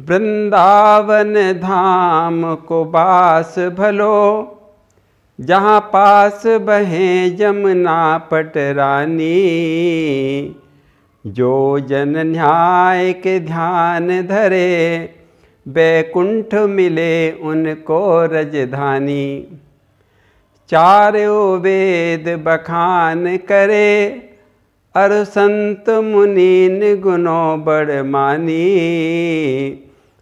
वृंदावन धाम को बास भलो, जहाँ पास बहे जमुना पटरानी। जो जन न्याय के ध्यान धरे, बैकुंठ मिले उनको रजधानी। चारों वेद बखान करे, अर संत मुनीन गुणों बड़ मानी।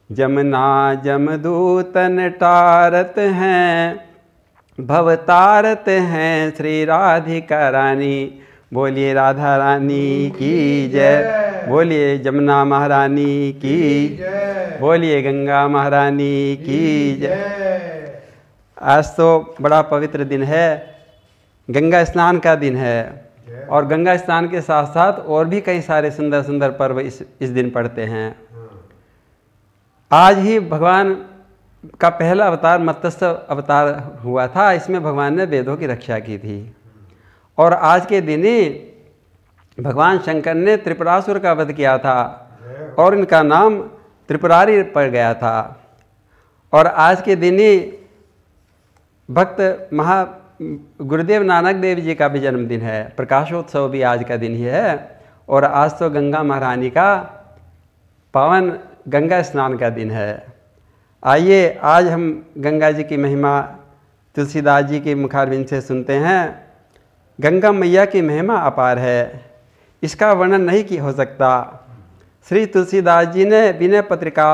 जमुना जमदूतन टारत हैं, भवतारत हैं श्री राधिका रानी। बोलिए राधा रानी की जय, बोलिए जमुना महारानी की जय, बोलिए गंगा महारानी की जय। आज तो बड़ा पवित्र दिन है, गंगा स्नान का दिन है। और गंगा स्नान के साथ साथ और भी कई सारे सुंदर सुंदर पर्व इस दिन पड़ते हैं। आज ही भगवान का पहला अवतार मत्स्य अवतार हुआ था। इसमें भगवान ने वेदों की रक्षा की थी। और आज के दिन ही भगवान शंकर ने त्रिपुरासुर का वध किया था और इनका नाम त्रिपुरारी पड़ गया था। और आज के दिन ही भक्त गुरुदेव नानक देव जी का भी जन्मदिन है। प्रकाशोत्सव भी आज का दिन ही है। और आज तो गंगा महारानी का पावन गंगा स्नान का दिन है। आइए आज हम गंगा जी की महिमा तुलसीदास जी के मुखारबिंद से सुनते हैं। गंगा मैया की महिमा अपार है, इसका वर्णन नहीं हो सकता। श्री तुलसीदास जी ने विनय पत्रिका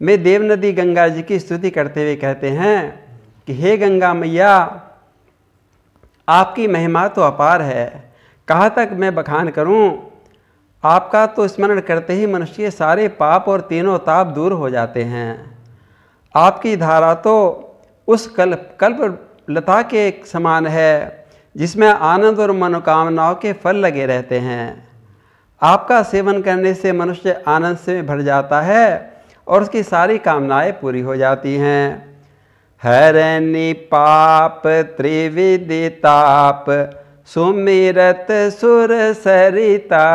में देव नदी गंगा जी की स्तुति करते हुए कहते हैं कि हे गंगा मैया, आपकी महिमा तो अपार है, कहाँ तक मैं बखान करूं। आपका तो स्मरण करते ही मनुष्य के सारे पाप और तीनों ताप दूर हो जाते हैं। आपकी धारा तो उस कल्प लता के समान है जिसमें आनंद और मनोकामनाओं के फल लगे रहते हैं। आपका सेवन करने से मनुष्य आनंद से भर जाता है और उसकी सारी कामनाएं पूरी हो जाती हैं। हरनि पाप त्रिविदिताप, सुमिरत सुर सरिता।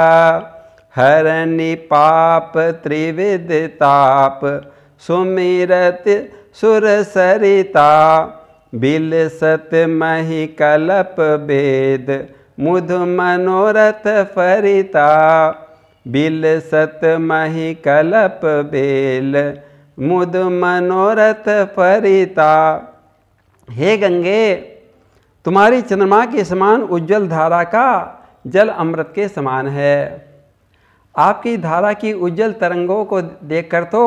हरनि पाप त्रिविदिताप, सुमिरत सुर सरिता। बिलसत मही कलप वेद, मुधु मनोरथ फरिता। बिलसत मही कलप बेल, मुद मनोरथ फरिता। हे गंगे, तुम्हारी चंद्रमा के समान उज्जवल धारा का जल अमृत के समान है। आपकी धारा की उज्जवल तरंगों को देखकर तो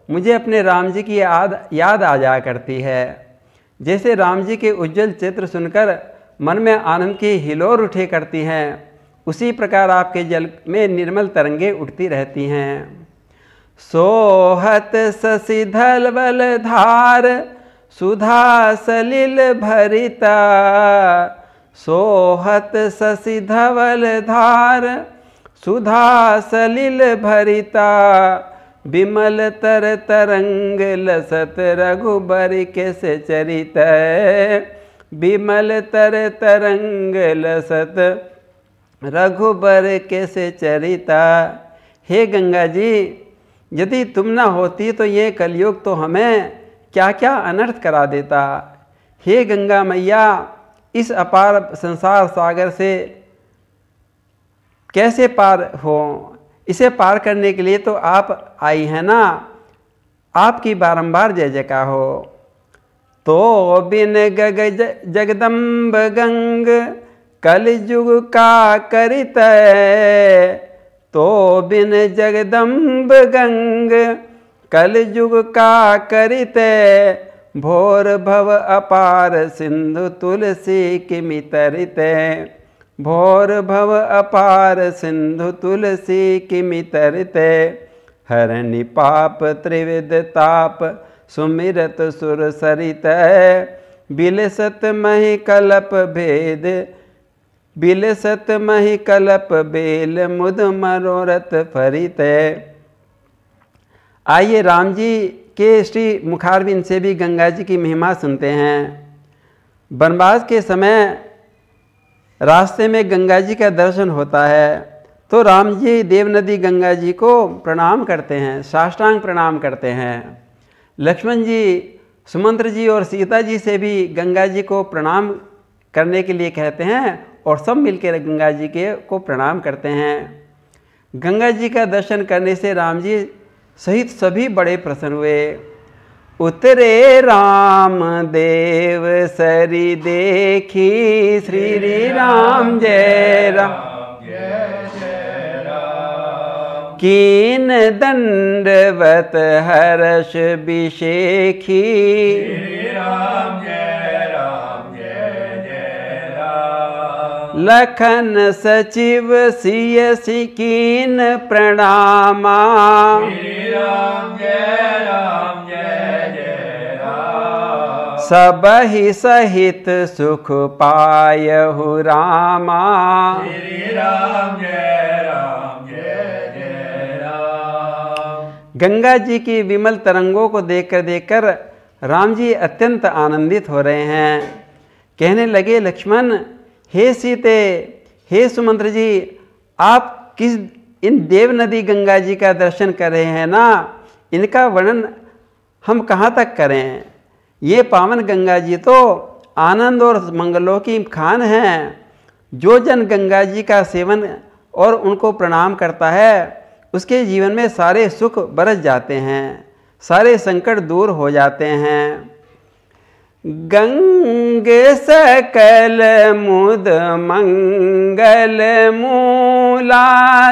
मुझे अपने राम जी की याद आ जाया करती है। जैसे राम जी के उज्जवल चित्र सुनकर मन में आनंद की हिलोर उठे करती हैं, उसी प्रकार आपके जल में निर्मल तरंगे उठती रहती हैं। सोहत शशि धवल धार, सुधा सलिल भरिता। सोहत शशि धवल धार, सुधा सलिल भरिता। बिमल तर तरंग लसत रघुबर केस चरित। बिमल तर तरंग लसत रघुबर केस चरिता। हे गंगा जी, यदि तुम न होती तो ये कलयुग तो हमें क्या क्या अनर्थ करा देता। हे गंगा मैया, इस अपार संसार सागर से कैसे पार हो, इसे पार करने के लिए तो आप आई हैं ना। आपकी बारंबार जय जयकार हो। तो बिन गग जगदम्ब गंग, कलयुग का करित। तो बिन जगदम्ब गंग, कलयुग का करिते। भोर भव अपार सिंधु तुलसी किमि तरिते। भोर भव अपार सिंधु तुलसी किमि तरिते। हरनि पाप त्रिविध ताप, सुमिरत सुर सरित। बिलसत मही कलप भेद, बिलसत मही कलप बेल। मुद मनोरथ फरित। आइए राम जी के श्री मुखारबिंद से भी गंगा जी की महिमा सुनते हैं। वनवास के समय रास्ते में गंगा जी का दर्शन होता है तो राम जी देव नदी गंगा जी को प्रणाम करते हैं, साष्टांग प्रणाम करते हैं। लक्ष्मण जी, सुमंत्र जी और सीता जी से भी गंगा जी को प्रणाम करने के लिए कहते हैं और सब मिलकर गंगा जी को प्रणाम करते हैं। गंगा जी का दर्शन करने से राम जी सहित सभी बड़े प्रसन्न हुए। उतरे राम देव सरी देखी, श्री राम जय राम कीन दंडवत हर्ष विशेखी, राम जय राम जय जय राम। लखन सचिव सिय सिकीन प्रणामा, राम जय राम जय जय राम। सबहि सहित सुख पायहु रामा, राम जय राम जय जय राम। गंगा जी की विमल तरंगों को देखकर राम जी अत्यंत आनंदित हो रहे हैं। कहने लगे, लक्ष्मण, हे सीते, हे सुमंत्र जी, आप किस इन देव नदी गंगा जी का दर्शन कर रहे हैं ना, इनका वर्णन हम कहाँ तक करें। ये पावन गंगा जी तो आनंद और मंगलों की खान हैं। जो जन गंगा जी का सेवन और उनको प्रणाम करता है, उसके जीवन में सारे सुख बरस जाते हैं, सारे संकट दूर हो जाते हैं। गंगे सकल मुद मंगल मूला,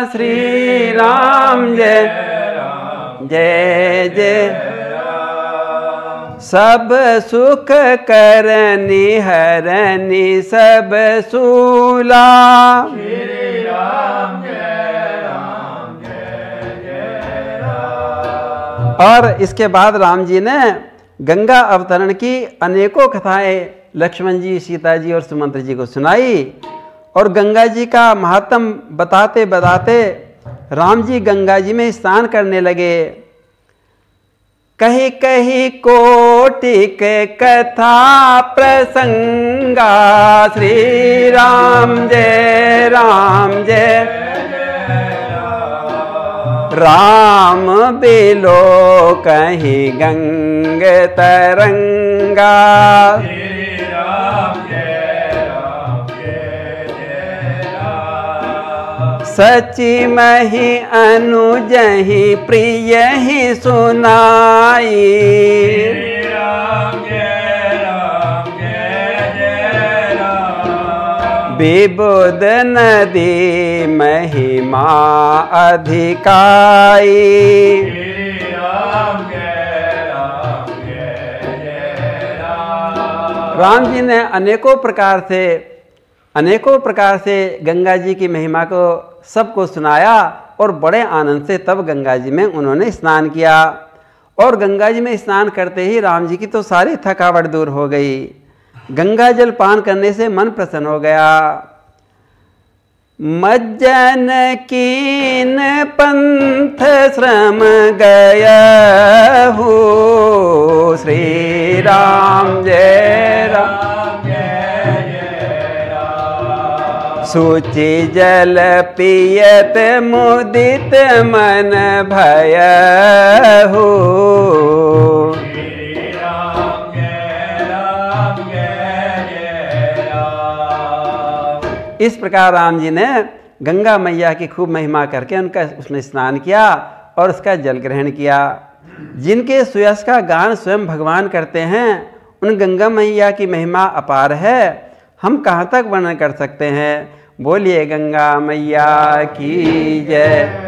श्री राम जय जय जय। सब सुख करनी हरनी सब सूला, श्री राम जय राम जय जय राम। और इसके बाद राम जी ने गंगा अवतरण की अनेकों कथाएं लक्ष्मण जी, सीता जी और सुमंत्र जी को सुनाई। और गंगा जी का महात्म बताते बताते राम जी गंगा जी में स्नान करने लगे। कहीं कहीं कोटिक कथा प्रसंगा, श्री राम जय राम बिलो कहीं गंग तरंगा, श्री राम जय राम। सची मही अनुजहि प्रिय ही सुनाई, श्री राम जय राम। विबुध नदी महिमा अधिकाई, श्री राम जय राम। राम जी ने अनेकों प्रकार से गंगा जी की महिमा को सबको सुनाया और बड़े आनंद से तब गंगा जी में उन्होंने स्नान किया। और गंगा जी में स्नान करते ही राम जी की तो सारी थकावट दूर हो गई। गंगा जल पान करने से मन प्रसन्न हो गया। मज्जन कीन पंथ श्रम गया हो, श्री राम जय राम। सूचि जल पियत मुदित मन भय हो, श्री राम जय राम। इस प्रकार राम जी ने गंगा मैया की खूब महिमा करके उनका उसमें स्नान किया और उसका जल ग्रहण किया। जिनके सुयश का गान स्वयं भगवान करते हैं, उन गंगा मैया की महिमा अपार है, हम कहाँ तक वर्णन कर सकते हैं। बोलिए गंगा मैया की जय।